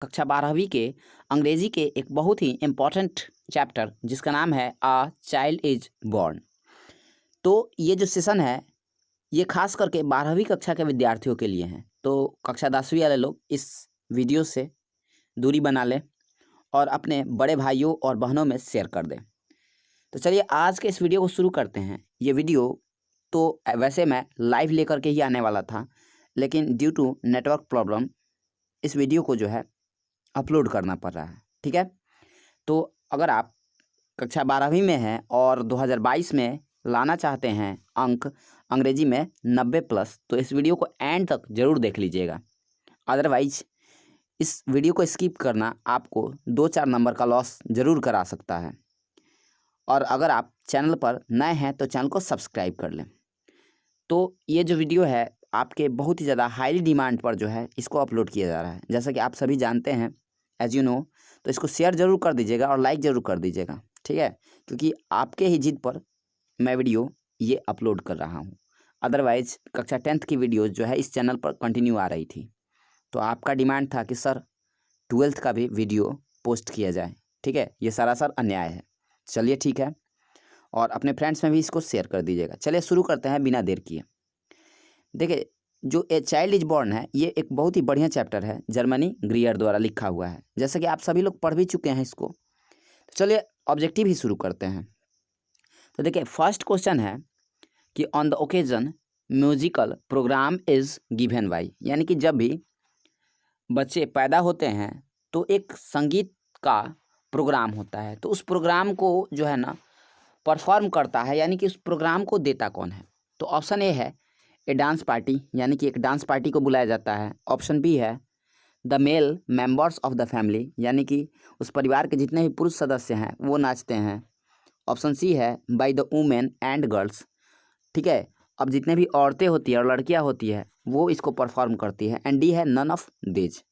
कक्षा 12वीं के अंग्रेजी के एक बहुत ही इम्पॉर्टेंट चैप्टर जिसका नाम है अ चाइल्ड इज बॉर्न। तो ये जो सेशन है ये खास करके 12वीं कक्षा के विद्यार्थियों के लिए हैं। तो कक्षा 10वीं वाले लोग इस वीडियो से दूरी बना लें और अपने बड़े भाइयों और बहनों में शेयर कर दें। तो चलिए आज के इस वीडियो को शुरू करते हैं। ये वीडियो तो वैसे मैं लाइव लेकर के ही आने वाला था, लेकिन ड्यू टू नेटवर्क प्रॉब्लम इस वीडियो को जो है अपलोड करना पड़ रहा है। ठीक है, तो अगर आप कक्षा 12वीं में हैं और 2022 में लाना चाहते हैं अंक अंग्रेजी में 90+, तो इस वीडियो को एंड तक ज़रूर देख लीजिएगा। अदरवाइज इस वीडियो को स्किप करना आपको 2-4 नंबर का लॉस ज़रूर करा सकता है। और अगर आप चैनल पर नए हैं तो चैनल को सब्सक्राइब कर लें। तो ये जो वीडियो है आपके बहुत ही ज़्यादा हाईली डिमांड पर जो है इसको अपलोड किया जा रहा है, जैसा कि आप सभी जानते हैं एज यू नो। तो इसको शेयर ज़रूर कर दीजिएगा और लाइक ज़रूर कर दीजिएगा, ठीक है, क्योंकि आपके ही जिद पर मैं वीडियो ये अपलोड कर रहा हूँ। अदरवाइज़ कक्षा 10th की वीडियोज़ जो है इस चैनल पर कंटिन्यू आ रही थी, तो आपका डिमांड था कि सर 12th का भी वीडियो पोस्ट किया जाए। ठीक है, ये सरासर अन्याय है। चलिए ठीक है, और अपने फ्रेंड्स में भी इसको शेयर कर दीजिएगा। चलिए शुरू करते हैं बिना देर किए। देखिए, जो ए चाइल्ड इज बॉर्न है ये एक बहुत ही बढ़िया चैप्टर है, जर्मनी ग्रीयर द्वारा लिखा हुआ है, जैसा कि आप सभी लोग पढ़ भी चुके हैं इसको। तो चलिए ऑब्जेक्टिव ही शुरू करते हैं। तो देखिए फर्स्ट क्वेश्चन है कि on the occasion musical program is given by, यानी कि जब भी बच्चे पैदा होते हैं तो एक संगीत का प्रोग्राम होता है, तो उस प्रोग्राम को जो है ना परफॉर्म करता है, यानी कि उस प्रोग्राम को देता कौन है। तो ऑप्शन ए है ए डांस पार्टी, यानी कि एक डांस पार्टी को बुलाया जाता है। ऑप्शन बी है the male members of the family, यानी कि उस परिवार के जितने भी पुरुष सदस्य हैं वो नाचते हैं। ऑप्शन सी है by the women and girls, ठीक है, अब जितने भी औरतें होती है और लड़कियां होती है वो इसको परफॉर्म करती है। एंड डी है नन ऑफ दीज।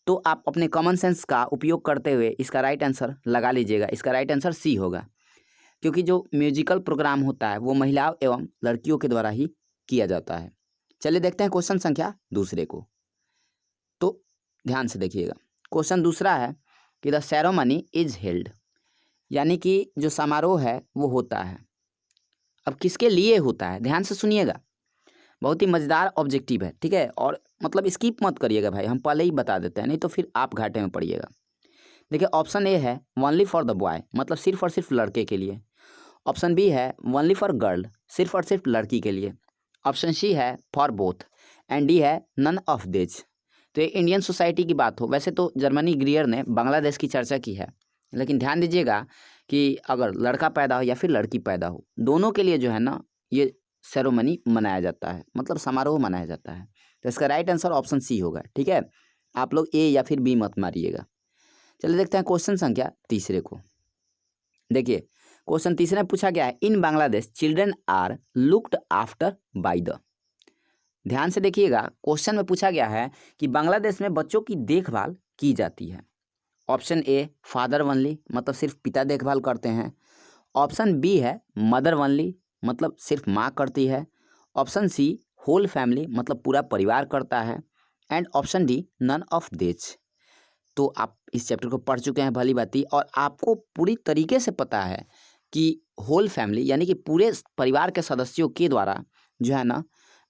तो आप अपने कॉमन सेंस का उपयोग करते हुए इसका राइट आंसर लगा लीजिएगा। इसका राइट आंसर सी होगा, क्योंकि जो म्यूजिकल प्रोग्राम होता है वो महिलाओं एवं लड़कियों के द्वारा ही किया जाता है। चलिए देखते हैं क्वेश्चन संख्या दूसरे को। तो ध्यान से देखिएगा, क्वेश्चन दूसरा है कि द सेरेमनी इज हेल्ड, यानी कि जो समारोह है वो होता है। अब किसके लिए होता है, ध्यान से सुनिएगा, बहुत ही मज़ेदार ऑब्जेक्टिव है। ठीक है, और मतलब स्किप मत करिएगा भाई, हम पहले ही बता देते हैं, नहीं तो फिर आप घाटे में पड़िएगा। देखिए ऑप्शन ए है ओनली फॉर द बॉय, मतलब सिर्फ और सिर्फ लड़के के लिए। ऑप्शन बी है ओनली फॉर गर्ल, सिर्फ और सिर्फ लड़की के लिए। ऑप्शन सी है फॉर बोथ, एंड डी है नन ऑफ दिस। तो ये इंडियन सोसाइटी की बात हो, वैसे तो जर्मनी ग्रीयर ने बांग्लादेश की चर्चा की है, लेकिन ध्यान दीजिएगा कि अगर लड़का पैदा हो या फिर लड़की पैदा हो, दोनों के लिए जो है ना ये सेरेमनी मनाया जाता है, मतलब समारोह मनाया जाता है। तो इसका राइट आंसर ऑप्शन सी होगा। ठीक है, आप लोग ए या फिर बी मत मारिएगा। चलिए देखते हैं क्वेश्चन संख्या तीसरे को। देखिए क्वेश्चन तीसरे में पूछा गया है in Bangladesh children are looked after by the. ध्यान से देखिएगा, क्वेश्चन में पूछा गया है कि बांग्लादेश में बच्चों की देखभाल की जाती है। ऑप्शन ए फादर ओनली, मतलब सिर्फ पिता देखभाल करते हैं। ऑप्शन बी है मदर ओनली, मतलब सिर्फ माँ करती है। ऑप्शन सी होल फैमिली, मतलब पूरा परिवार करता है। And option D none of this. तो आप इस चैप्टर को पढ़ चुके हैं भली भांति, और आपको पूरी तरीके से पता है कि होल फैमिली यानी कि पूरे परिवार के सदस्यों के द्वारा जो है ना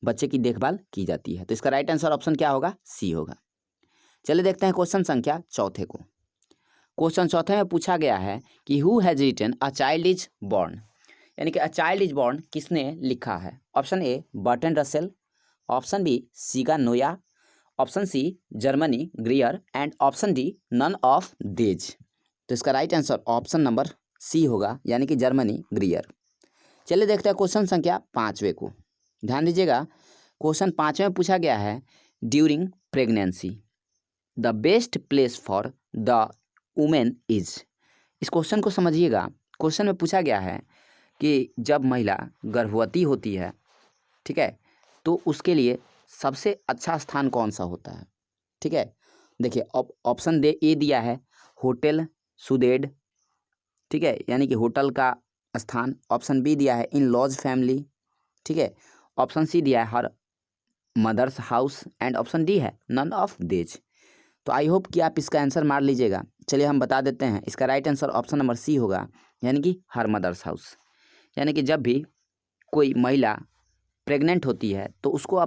बच्चे की देखभाल की जाती है। तो इसका राइट आंसर ऑप्शन क्या होगा, सी होगा। चलिए देखते हैं क्वेश्चन संख्या चौथे को। क्वेश्चन चौथे में पूछा गया है कि who has written a child is born, यानी कि अ चाइल्ड इज बॉर्न किसने लिखा है। Option A Bertrand Russell, option B Sega Noya, option C Germaine Greer, and option D none of these. तो इसका right answer option number C होगा, यानी कि जर्मनी ग्रीयर। चलिए देखते हैं क्वेश्चन संख्या पाँचवें को। ध्यान दीजिएगा, क्वेश्चन पाँचवें में पूछा गया है during pregnancy the best place for the women is. इस क्वेश्चन को समझिएगा, क्वेश्चन में पूछा गया है कि जब महिला गर्भवती होती है, ठीक है, तो उसके लिए सबसे अच्छा स्थान कौन सा होता है। ठीक है, देखिए ऑप्शन दे ए दिया है होटल सुदेड, ठीक है, यानी कि होटल का स्थान। ऑप्शन बी दिया है इन लॉज फैमिली, ठीक है। ऑप्शन सी दिया है her mother's house, and option D है नन ऑफ दिस। तो आई होप कि आप इसका आंसर मार लीजिएगा। चलिए हम बता देते हैं, इसका right answer option number C होगा, यानी कि हर मदर्स हाउस। यानी कि जब भी कोई महिला प्रेग्नेंट होती है तो उसको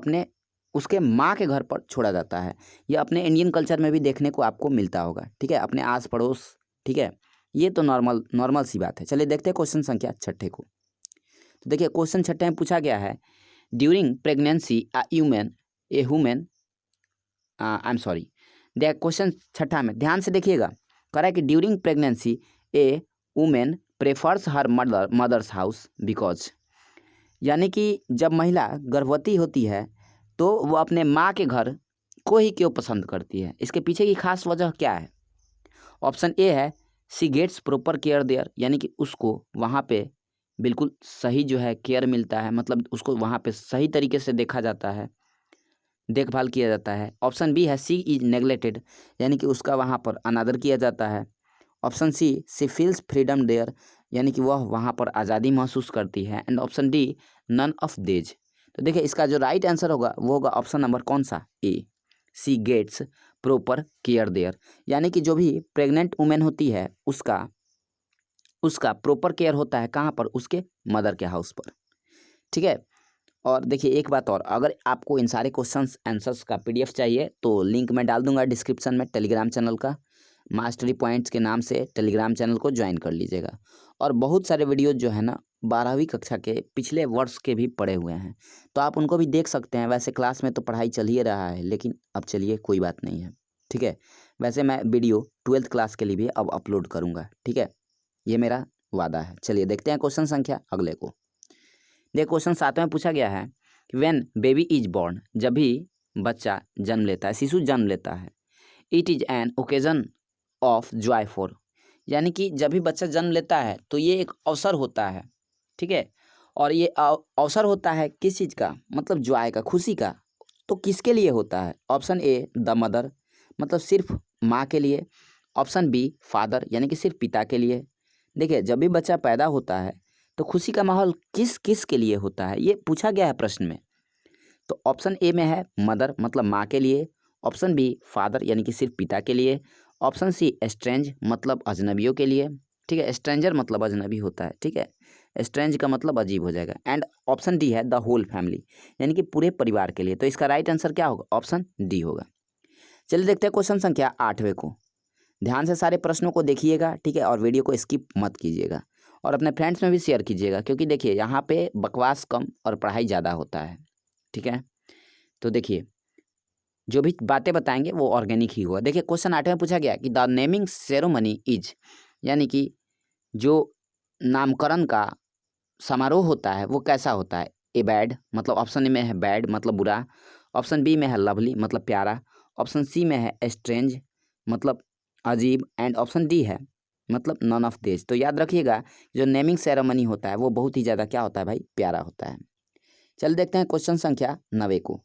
उसके माँ के घर पर छोड़ा जाता है। यह अपने इंडियन कल्चर में भी देखने को आपको मिलता होगा, ठीक है, अपने आस पड़ोस, ठीक है, ये तो नॉर्मल सी बात है। चलिए देखते हैं क्वेश्चन संख्या 6 को। तो देखिए क्वेश्चन 6 में पूछा गया है, during pregnancy a women I am sorry, देख क्वेश्चन 6 में ध्यान से देखिएगा, कह रहा है कि during pregnancy a women prefers her mother's house because, यानी कि जब महिला गर्भवती होती है तो वो अपने माँ के घर को ही क्यों पसंद करती है। इसके पीछे की खास वजह क्या है। ऑप्शन ए है सी गेट्स प्रॉपर केयर देयर, यानी कि उसको वहाँ पे बिल्कुल सही जो है केयर मिलता है, मतलब उसको वहाँ पे सही तरीके से देखा जाता है, देखभाल किया जाता है। ऑप्शन बी है सी इज नेग्लेक्टेड, यानी कि उसका वहाँ पर अनादर किया जाता है। Option C feels freedom there, यानी कि वह वहाँ पर आज़ादी महसूस करती है। And option D none of these. तो देखिए इसका जो राइट आंसर होगा वो होगा ऑप्शन नंबर कौन सा, ए, सी गेट्स प्रॉपर केयर देयर, यानी कि जो भी प्रेग्नेंट वुमेन होती है उसका प्रॉपर केयर होता है कहाँ पर, उसके मदर के हाउस पर, ठीक है। और देखिए एक बात और, अगर आपको इन सारे क्वेश्चंस आंसर्स का पीडीएफ चाहिए तो लिंक मैं डाल दूंगा डिस्क्रिप्शन में टेलीग्राम चैनल का, मास्टरी पॉइंट्स के नाम से टेलीग्राम चैनल को ज्वाइन कर लीजिएगा। और बहुत सारे वीडियो जो है ना 12वीं कक्षा के पिछले वर्ष के भी पड़े हुए हैं, तो आप उनको भी देख सकते हैं। वैसे क्लास में तो पढ़ाई चल ही रहा है, लेकिन अब चलिए कोई बात नहीं है, ठीक है। वैसे मैं वीडियो 12th क्लास के लिए भी अब अपलोड करूँगा, ठीक है, ये मेरा वादा है। चलिए देखते हैं क्वेश्चन संख्या अगले को। देखिए क्वेश्चन 7 में पूछा गया है, व्हेन बेबी इज बॉर्न, जब भी बच्चा जन्म लेता है, शिशु जन्म लेता है, it is an occasion of Joy for, यानी कि जब भी बच्चा जन्म लेता है तो ये एक अवसर होता है, ठीक है। और ये अवसर होता है किस चीज़ का, मतलब जॉय का, खुशी का। तो किसके लिए होता है। ऑप्शन ए द मदर, मतलब सिर्फ माँ के लिए। ऑप्शन बी फादर, यानी कि सिर्फ पिता के लिए। देखिए जब भी बच्चा पैदा होता है तो खुशी का माहौल किस किस के लिए होता है, ये पूछा गया है प्रश्न में। तो ऑप्शन ए में है मदर, मतलब माँ के लिए। ऑप्शन बी फादर, यानी कि सिर्फ पिता के लिए। ऑप्शन सी स्ट्रेंज, मतलब अजनबियों के लिए, ठीक है, स्ट्रेंजर मतलब अजनबी होता है, ठीक है, स्ट्रेंज का मतलब अजीब हो जाएगा। एंड ऑप्शन डी है द होल फैमिली, यानी कि पूरे परिवार के लिए। तो इसका राइट आंसर क्या होगा, ऑप्शन डी होगा। चलिए देखते हैं क्वेश्चन संख्या 8वें को। ध्यान से सारे प्रश्नों को देखिएगा, ठीक है, और वीडियो को स्किप मत कीजिएगा और अपने फ्रेंड्स में भी शेयर कीजिएगा, क्योंकि देखिए यहाँ पे बकवास कम और पढ़ाई ज़्यादा होता है, ठीक है। तो देखिए जो भी बातें बताएंगे वो ऑर्गेनिक ही हुआ। देखिए क्वेश्चन 8 में पूछा गया कि द नेमिंग सेरेमनी इज, यानी कि जो नामकरण का समारोह होता है वो कैसा होता है। ए बैड, मतलब ऑप्शन ए में है बैड मतलब बुरा। ऑप्शन बी में है लवली, मतलब प्यारा। ऑप्शन सी में है स्ट्रेंज, मतलब अजीब। एंड ऑप्शन डी है मतलब नन ऑफ दिस। तो याद रखिएगा जो नेमिंग सेरेमनी होता है वो बहुत ही ज़्यादा क्या होता है भाई, प्यारा होता है। चल देखते हैं क्वेश्चन संख्या 9 को।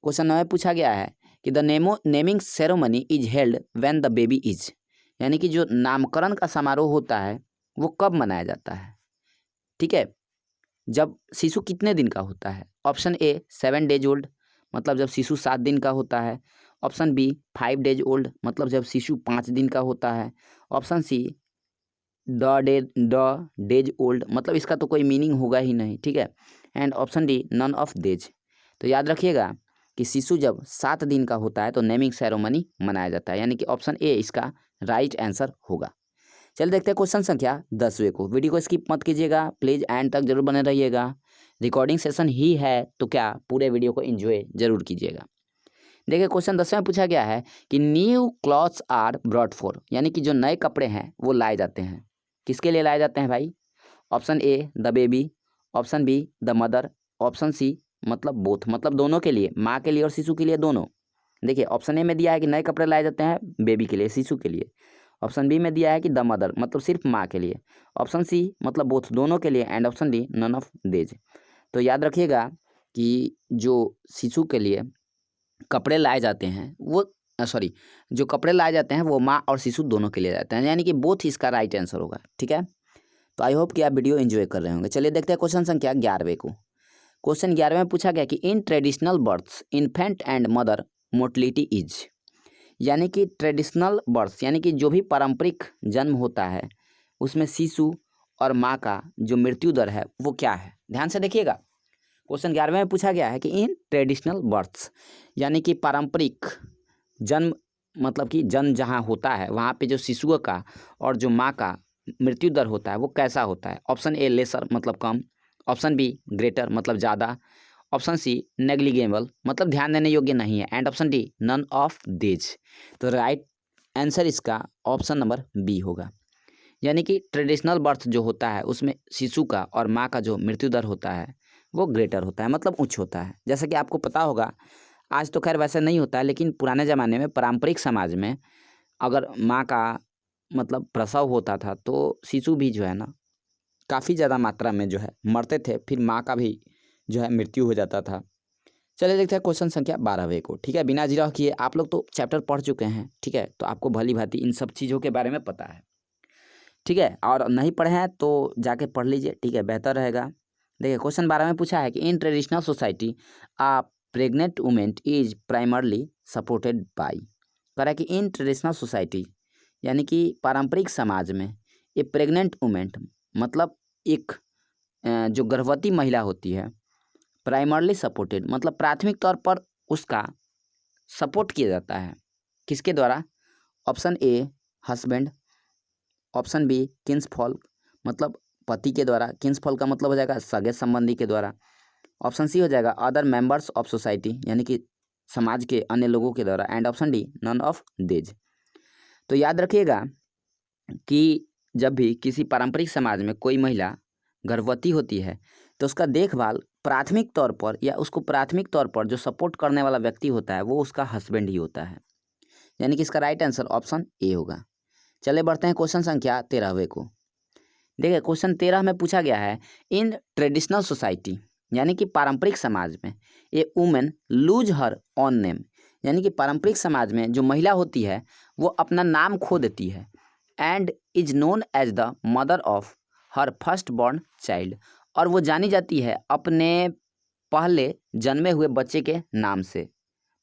क्वेश्चन 9 पूछा गया है कि the naming ceremony is held when the baby is, यानी कि जो नामकरण का समारोह होता है वो कब मनाया जाता है, ठीक है, जब शिशु कितने दिन का होता है। ऑप्शन ए 7 डेज ओल्ड, मतलब जब शिशु 7 दिन का होता है। ऑप्शन बी 5 डेज ओल्ड, मतलब जब शिशु 5 दिन का होता है। Option see the days old, मतलब इसका तो कोई मीनिंग होगा ही नहीं, ठीक है। And option D none of these. तो याद रखिएगा कि शिशु जब 7 दिन का होता है तो नेमिंग सेरेमनी मनाया जाता है, यानी कि ऑप्शन ए इसका राइट आंसर होगा। चलिए देखते हैं क्वेश्चन संख्या 10वें को। वीडियो को स्किप मत कीजिएगा प्लीज़, एंड तक जरूर बने रहिएगा। रिकॉर्डिंग सेशन ही है तो क्या पूरे वीडियो को एंजॉय जरूर कीजिएगा। देखिए क्वेश्चन 10 में पूछा गया है कि new clothes are brought for, यानी कि जो नए कपड़े हैं वो लाए जाते हैं, किसके लिए लाए जाते हैं भाई। Option A the baby, option B the mother, option C मतलब बोथ, मतलब दोनों के लिए, माँ के लिए और शिशु के लिए दोनों। देखिए ऑप्शन ए में दिया है कि नए कपड़े लाए जाते हैं बेबी के लिए, शिशु के लिए। ऑप्शन बी में दिया है कि द मदर, मतलब सिर्फ माँ के लिए। ऑप्शन सी मतलब बोथ, दोनों के लिए। And option D none of these. तो याद रखिएगा कि जो शिशु के लिए कपड़े लाए जाते हैं वो सॉरी जो कपड़े लाए जाते हैं वो माँ और शिशु दोनों के लिए जाते हैं, यानी कि बोथ इसका राइट आंसर होगा, ठीक है। तो आई होप कि आप वीडियो एंजॉय कर रहे होंगे। चलिए देखते हैं क्वेश्चन संख्या 11वें को। क्वेश्चन 11 में पूछा गया कि in traditional births infant and mother mortality is, यानी कि ट्रेडिशनल बर्थ यानी कि जो भी पारंपरिक जन्म होता है उसमें शिशु और माँ का जो मृत्यु दर है वो क्या है। ध्यान से देखिएगा, क्वेश्चन 11वें में पूछा गया है कि इन ट्रेडिशनल बर्थ्स यानी कि पारंपरिक जन्म मतलब कि जन्म जहाँ होता है वहाँ पे जो शिशुओं का और जो माँ का मृत्यु दर होता है वो कैसा होता है। ऑप्शन ए लेसर मतलब कम, ऑप्शन बी ग्रेटर मतलब ज़्यादा, ऑप्शन सी नेग्लिजेबल मतलब ध्यान देने योग्य नहीं है, and option D none of this. तो राइट आंसर इसका ऑप्शन नंबर बी होगा। यानी कि ट्रेडिशनल बर्थ जो होता है उसमें शिशु का और माँ का जो मृत्यु दर होता है वो ग्रेटर होता है मतलब उच्च होता है। जैसा कि आपको पता होगा, आज तो खैर वैसे नहीं होता है, लेकिन पुराने ज़माने में पारंपरिक समाज में अगर माँ का मतलब प्रसव होता था तो शिशु भी जो है ना काफ़ी ज़्यादा मात्रा में जो है मरते थे, फिर माँ का भी जो है मृत्यु हो जाता था। चलिए देखते हैं क्वेश्चन संख्या 12वें को। ठीक है, बिना जिरह किए आप लोग तो चैप्टर पढ़ चुके हैं, ठीक है, तो आपको भली भांति इन सब चीज़ों के बारे में पता है, ठीक है, और नहीं पढ़े हैं तो जाके पढ़ लीजिए, ठीक है, बेहतर रहेगा। देखिए क्वेश्चन 12 में पूछा है कि in traditional society a pregnant women is primarily supported by. कह रहा है कि इन ट्रेडिशनल सोसाइटी यानी कि पारंपरिक समाज में ये प्रेग्नेंट वुमेन मतलब एक जो गर्भवती महिला होती है, प्राइमरली सपोर्टेड मतलब प्राथमिक तौर पर उसका सपोर्ट किया जाता है किसके द्वारा। Option A husband, option B kinsfolk मतलब पति के द्वारा, किन्सफॉल का मतलब हो जाएगा सगे संबंधी के द्वारा, ऑप्शन सी हो जाएगा अदर मेंबर्स ऑफ सोसाइटी यानी कि समाज के अन्य लोगों के द्वारा, and option D none of this. तो याद रखिएगा कि जब भी किसी पारंपरिक समाज में कोई महिला गर्भवती होती है तो उसका देखभाल प्राथमिक तौर पर या उसको प्राथमिक तौर पर जो सपोर्ट करने वाला व्यक्ति होता है वो उसका हस्बैंड ही होता है। यानी कि इसका राइट आंसर ऑप्शन ए होगा। चले बढ़ते हैं क्वेश्चन संख्या 13वें को। देखिए क्वेश्चन 13 में पूछा गया है इन ट्रेडिशनल सोसाइटी यानी कि पारंपरिक समाज में a women lose her own name यानी कि पारंपरिक समाज में जो महिला होती है वो अपना नाम खो देती है, and is known as the mother of her first born child और वो जानी जाती है अपने पहले जन्मे हुए बच्चे के नाम से।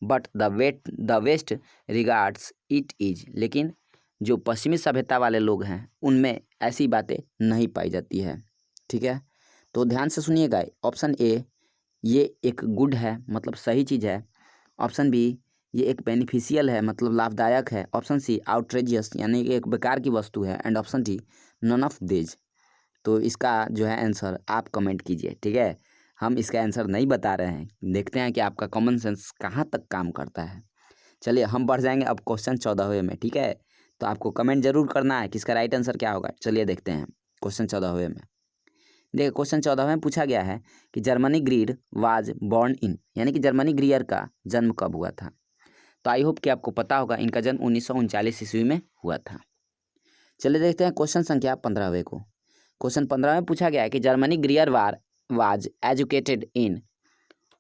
But the west regards it is लेकिन जो पश्चिमी सभ्यता वाले लोग हैं उनमें ऐसी बातें नहीं पाई जाती है, ठीक है। तो ध्यान से सुनिएगा, ऑप्शन ए ये एक गुड है मतलब सही चीज़ है, ऑप्शन बी ये एक बेनिफिशियल है मतलब लाभदायक है, ऑप्शन सी आउटरेजियस यानी कि एक बेकार की वस्तु है, and option D none of this. तो इसका जो है आंसर आप कमेंट कीजिए, ठीक है, हम इसका आंसर नहीं बता रहे हैं, देखते हैं कि आपका कॉमन सेंस कहाँ तक काम करता है। चलिए हम बढ़ जाएंगे अब क्वेश्चन 14वें में, ठीक है, तो आपको कमेंट जरूर करना है कि इसका राइट आंसर क्या होगा। चलिए देखते हैं क्वेश्चन 14वें में। देखिए क्वेश्चन 14 में पूछा गया है कि Germany greed was born in यानी कि जर्मनी ग्रीयर का जन्म कब हुआ था। तो आई होप कि आपको पता होगा, इनका जन्म 1939 ईस्वी में हुआ था। चलिए देखते हैं क्वेश्चन संख्या 15वें को। क्वेश्चन 15 में पूछा गया है कि Germaine Greer was educated in.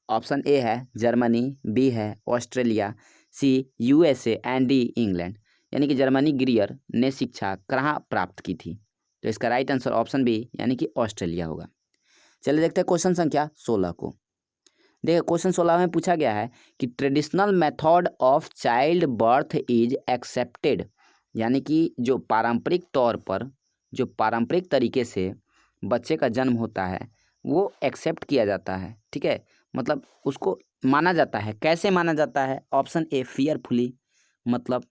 Option A है जर्मनी, बी है Australia, C USA and D England यानी कि जर्मनी ग्रीयर ने शिक्षा कहाँ प्राप्त की थी। तो इसका राइट आंसर ऑप्शन बी यानी कि ऑस्ट्रेलिया होगा। चलिए देखते हैं क्वेश्चन संख्या 16 को। देखिए क्वेश्चन 16 में पूछा गया है कि traditional method of child birth is accepted यानी कि जो पारंपरिक तौर पर जो पारंपरिक तरीके से बच्चे का जन्म होता है वो एक्सेप्ट किया जाता है, ठीक है, मतलब उसको माना जाता है। कैसे माना जाता है। ऑप्शन ए फियरफुली मतलब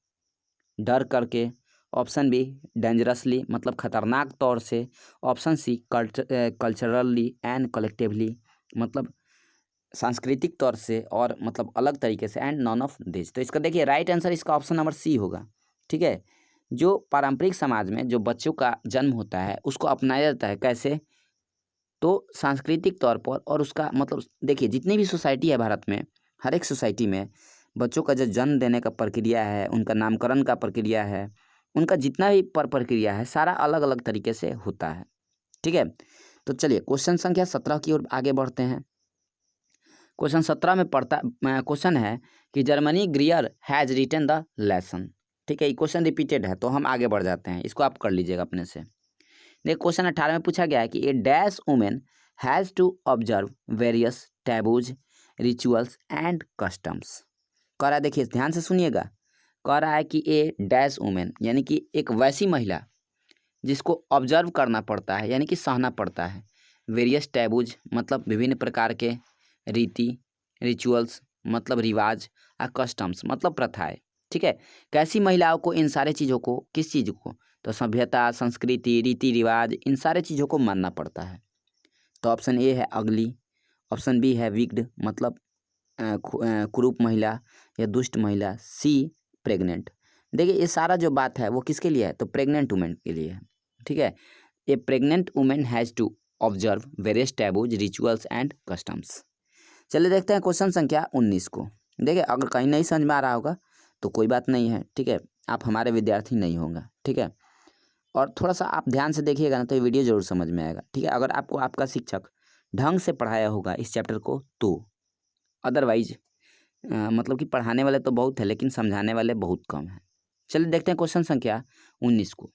डर करके, ऑप्शन बी डेंजरसली मतलब खतरनाक तौर से, option C culturally and collectively मतलब सांस्कृतिक तौर से और मतलब अलग तरीके से, एंड नॉन ऑफ दिस। तो इसका देखिए राइट आंसर इसका ऑप्शन नंबर सी होगा, ठीक है। जो पारंपरिक समाज में जो बच्चों का जन्म होता है उसको अपनाया जाता है कैसे, तो सांस्कृतिक तौर पर, और उसका मतलब देखिए जितनी भी सोसाइटी है भारत में, हर एक सोसाइटी में बच्चों का जो जन्म देने का प्रक्रिया है, उनका नामकरण का प्रक्रिया है, उनका जितना भी प्रक्रिया है सारा अलग अलग तरीके से होता है, ठीक है। तो चलिए क्वेश्चन संख्या 17 की ओर आगे बढ़ते हैं। क्वेश्चन 17 में क्वेश्चन है कि Germaine Greer has written the lesson, ठीक है, ये क्वेश्चन रिपीटेड है तो हम आगे बढ़ जाते हैं, इसको आप कर लीजिएगा अपने से। देखिए क्वेश्चन 18 में पूछा गया है कि a dash women has to observe various taboos rituals and customs. कह रहा है, देखिए ध्यान से सुनिएगा, कह रहा है कि ए डैश वुमेन यानी कि एक वैसी महिला जिसको ऑब्जर्व करना पड़ता है यानी कि सहना पड़ता है वेरियस टैबूज मतलब विभिन्न प्रकार के रीति, रिचुअल्स मतलब रिवाज, और कस्टम्स मतलब प्रथाएं। ठीक है, कैसी महिलाओं को इन सारे चीज़ों को, किस चीज़ को, तो सभ्यता, संस्कृति, रीति रिवाज, इन सारे चीज़ों को मानना पड़ता है। तो ऑप्शन ए है अगली, ऑप्शन बी है विक्ड मतलब कुरूप महिला या दुष्ट महिला, सी प्रेग्नेंट। देखिए ये सारा जो बात है वो किसके लिए है, तो प्रेग्नेंट वुमेन के लिए है। ठीक है, a pregnant women has to observe various taboos, rituals and customs. चलिए देखते हैं क्वेश्चन संख्या 19 को। देखिए अगर कहीं नहीं समझ में आ रहा होगा तो कोई बात नहीं है, ठीक है, आप हमारे विद्यार्थी नहीं होंगे, ठीक है, और थोड़ा सा आप ध्यान से देखिएगा ना तो ये वीडियो जरूर समझ में आएगा। ठीक है, अगर आपको आपका शिक्षक ढंग से पढ़ाया होगा इस चैप्टर को तो, अदरवाइज मतलब कि पढ़ाने वाले तो बहुत है लेकिन समझाने वाले बहुत कम हैं। चलिए देखते हैं क्वेश्चन संख्या 19 को।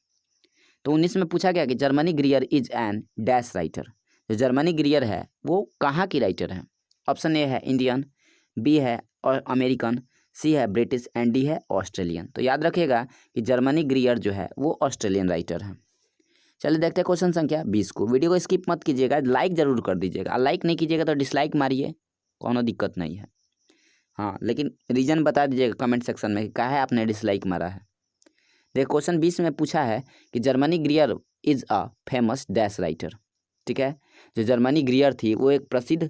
तो 19 में पूछा गया कि Germany ग्रियर is an dash writer. जो जर्मनी ग्रियर है वो कहाँ की राइटर है। ऑप्शन ए है इंडियन, बी है और अमेरिकन, सी है ब्रिटिश एंड डी है ऑस्ट्रेलियन। तो याद रखिएगा कि जर्मनी ग्रियर जो है वो ऑस्ट्रेलियन राइटर है। चलिए देखते हैं क्वेश्चन संख्या 20 को। वीडियो को स्किप मत कीजिएगा, लाइक जरूर कर दीजिएगा। लाइक नहीं कीजिएगा तो डिसलाइक मारिए, कोनो दिक्कत नहीं है। हाँ, लेकिन रीजन बता दीजिएगा कमेंट सेक्शन में कि काहे आपने डिसलाइक मारा है। देखो क्वेश्चन 20 में पूछा है कि Germany ग्रियर is a famous dash writer. ठीक है, जो जर्मनी ग्रियर थी वो एक प्रसिद्ध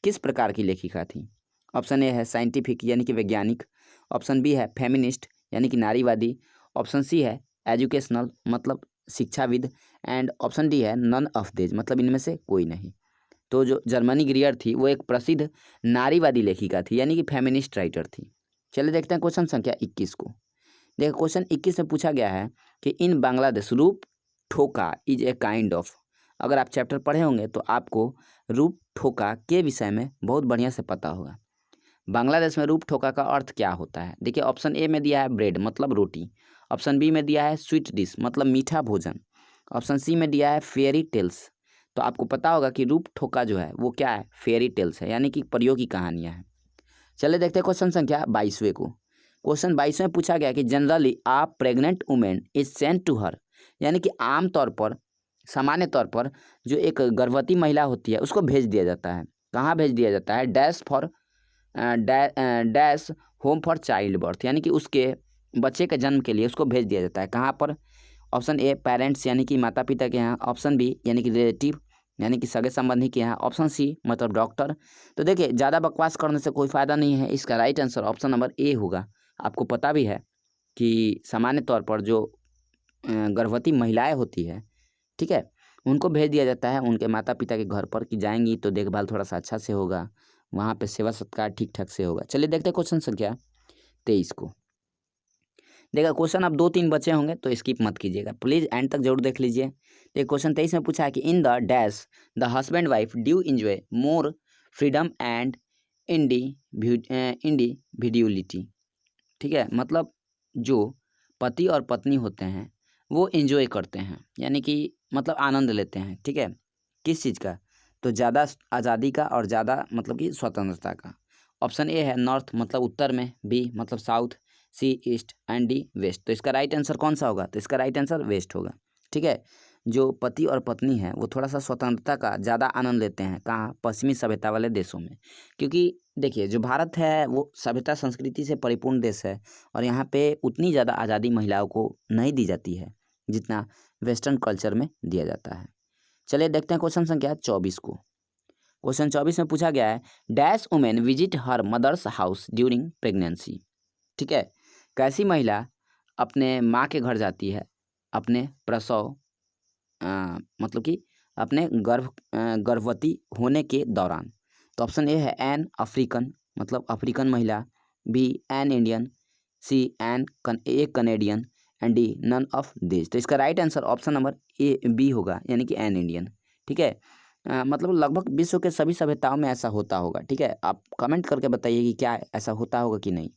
किस प्रकार की लेखिका थी। ऑप्शन ए है साइंटिफिक यानी कि वैज्ञानिक, ऑप्शन बी है फेमिनिस्ट यानी कि नारीवादी, ऑप्शन सी है एजुकेशनल मतलब शिक्षाविद, एंड ऑप्शन डी है नन ऑफ दिस मतलब इनमें से कोई नहीं। तो जो जर्मनी ग्रियर थी वो एक प्रसिद्ध नारीवादी लेखिका थी यानी कि फेमिनिस्ट राइटर थी। चलिए देखते हैं क्वेश्चन संख्या 21 को। देखो क्वेश्चन 21 में पूछा गया है कि इन बांग्लादेश रूप ठोका इज ए काइंड ऑफ। अगर आप चैप्टर पढ़े होंगे तो आपको रूप ठोका के विषय में बहुत बढ़िया से पता होगा। बांग्लादेश में रूप ठोका का अर्थ क्या होता है। देखिए ऑप्शन ए में दिया है ब्रेड मतलब रोटी, ऑप्शन बी में दिया है स्वीट डिश मतलब मीठा भोजन, ऑप्शन सी में दिया है फेयरी टेल्स। तो आपको पता होगा कि रूप ठोका जो है वो क्या है, फेयरी टेल्स है यानी कि परियों की कहानियाँ हैं। चलिए देखते हैं क्वेश्चन संख्या 22वें को। क्वेश्चन 22 में पूछा गया कि generally a pregnant women is sent to her, यानी कि आम तौर पर, सामान्य तौर पर जो एक गर्भवती महिला होती है उसको भेज दिया जाता है। कहाँ भेज दिया जाता है, dash for dash home for child birth, यानी कि उसके बच्चे के जन्म के लिए उसको भेज दिया जाता है। कहाँ पर, ऑप्शन ए पेरेंट्स यानी कि माता पिता के यहाँ, ऑप्शन बी यानी कि रिलेटिव यानी कि सगे संबंधी के यहाँ, ऑप्शन सी मतलब डॉक्टर। तो देखिए ज़्यादा बकवास करने से कोई फ़ायदा नहीं है, इसका राइट आंसर ऑप्शन नंबर ए होगा। आपको पता भी है कि सामान्य तौर पर जो गर्भवती महिलाएं होती है, ठीक है, उनको भेज दिया जाता है उनके माता पिता के घर पर कि जाएंगी तो देखभाल थोड़ा सा अच्छा से होगा, वहाँ पे सेवा सत्कार ठीक ठाक से होगा। चलिए देखते हैं क्वेश्चन संख्या 23 को। देखा क्वेश्चन अब 2-3 बचे होंगे तो स्किप मत कीजिएगा, प्लीज़ एंड तक जरूर देख लीजिए। देखिए क्वेश्चन 23 में पूछा है कि in the dash the husband wife due enjoy more freedom and individuality. ठीक है, मतलब जो पति और पत्नी होते हैं वो इंजॉय करते हैं यानी कि मतलब आनंद लेते हैं। ठीक है, किस चीज़ का, तो ज़्यादा आज़ादी का और ज़्यादा मतलब कि स्वतंत्रता का। ऑप्शन ए है नॉर्थ मतलब उत्तर में, बी मतलब south, C east and D west. तो इसका राइट आंसर कौन सा होगा, तो इसका राइट आंसर वेस्ट होगा। ठीक है, जो पति और पत्नी है वो थोड़ा सा स्वतंत्रता का ज़्यादा आनंद लेते हैं, कहाँ, पश्चिमी सभ्यता वाले देशों में। क्योंकि देखिए जो भारत है वो सभ्यता संस्कृति से परिपूर्ण देश है और यहाँ पे उतनी ज़्यादा आज़ादी महिलाओं को नहीं दी जाती है जितना वेस्टर्न कल्चर में दिया जाता है। चलिए देखते हैं क्वेश्चन संख्या 24 को। क्वेश्चन 24 में पूछा गया है dash women visit her mother's house during pregnancy. ठीक है, कैसी महिला अपने माँ के घर जाती है अपने प्रसव मतलब कि अपने गर्भवती होने के दौरान। तो ऑप्शन ए है एन अफ्रीकन मतलब अफ्रीकन महिला, B an Indian, C an a Canadian and D none of this. तो इसका right answer option number A B होगा यानी कि एन इंडियन। ठीक है, मतलब लगभग विश्व के सभी सभ्यताओं में ऐसा होता होगा। ठीक है, आप कमेंट करके बताइए कि क्या ऐसा होता होगा कि नहीं,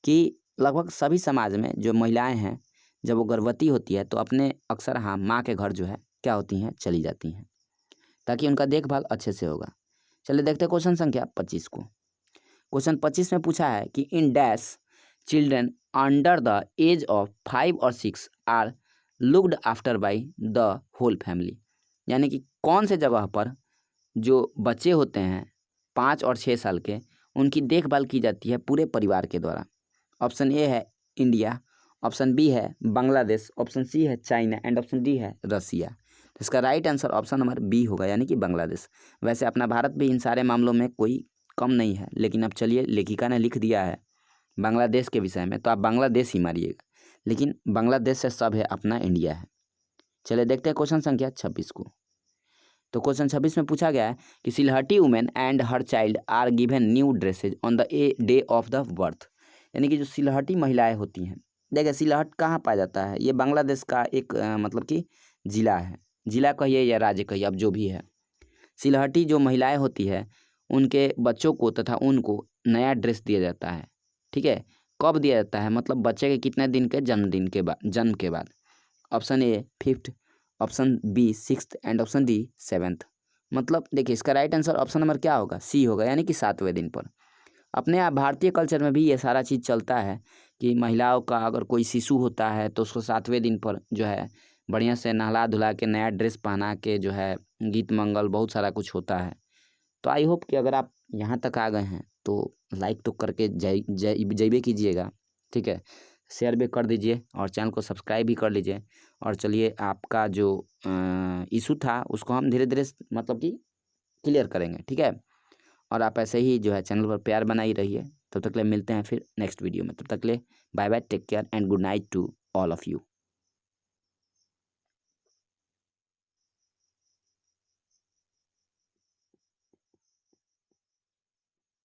कि लगभग सभी समाज में जो महिलाएं हैं जब वो गर्भवती होती है तो अपने अक्सर हाँ माँ के घर जो है क्या होती हैं, चली जाती हैं ताकि उनका देखभाल अच्छे से होगा। चलिए देखते हैं क्वेश्चन संख्या 25 को। क्वेश्चन 25 में पूछा है कि in dash children under the age of 5 और 6 are looked after by the whole family. यानी कि कौन से जगह पर जो बच्चे होते हैं 5 और 6 साल के, उनकी देखभाल की जाती है पूरे परिवार के द्वारा। ऑप्शन ए है इंडिया, ऑप्शन बी है बांग्लादेश, ऑप्शन सी है चाइना एंड ऑप्शन डी है रसिया। तो इसका right answer option number B होगा, यानी कि बांग्लादेश। वैसे अपना भारत भी इन सारे मामलों में कोई कम नहीं है, लेकिन अब चलिए, लेखिका ने लिख दिया है बांग्लादेश के विषय में, तो आप बांग्लादेश ही मारिएगा, लेकिन बांग्लादेश से सब है, अपना इंडिया है। चलिए देखते हैं क्वेश्चन संख्या 26 को। तो क्वेश्चन 26 में पूछा गया है कि Sylheti women and her child are given new dresses on the day of the birth. यानी कि जो सिलहटी महिलाएं होती हैं, देखिए सिलहट कहाँ पाया जाता है, ये बांग्लादेश का एक मतलब कि ज़िला है, ज़िला कहिए या राज्य कहिए, अब जो भी है। सिलहटी जो महिलाएं होती है, उनके बच्चों को तथा उनको नया ड्रेस दिया जाता है। ठीक है, कब दिया जाता है, मतलब बच्चे के कितने दिन के जन्म के बाद। Option A 5th, option B 6th and option D 7th। मतलब देखिए इसका राइट आंसर ऑप्शन नंबर क्या होगा, सी होगा, यानी कि 7वें दिन पर। अपने आप भारतीय कल्चर में भी ये सारा चीज़ चलता है कि महिलाओं का अगर कोई शिशु होता है तो उसको 7वें दिन पर जो है बढ़िया से नहला धुला के नया ड्रेस पहना के जो है गीत मंगल बहुत सारा कुछ होता है। तो आई होप कि अगर आप यहाँ तक आ गए हैं तो लाइक तो करके जइबे कीजिएगा। ठीक है, शेयर भी कर दीजिए और चैनल को सब्सक्राइब भी कर लीजिए। और चलिए, आपका जो इशू था उसको हम धीरे धीरे मतलब कि क्लियर करेंगे। ठीक है, और आप ऐसे ही जो है चैनल पर प्यार बनाई रहिए। तब तक ले मिलते हैं फिर नेक्स्ट वीडियो में। तब तक ले bye bye, take care and good night to all of you.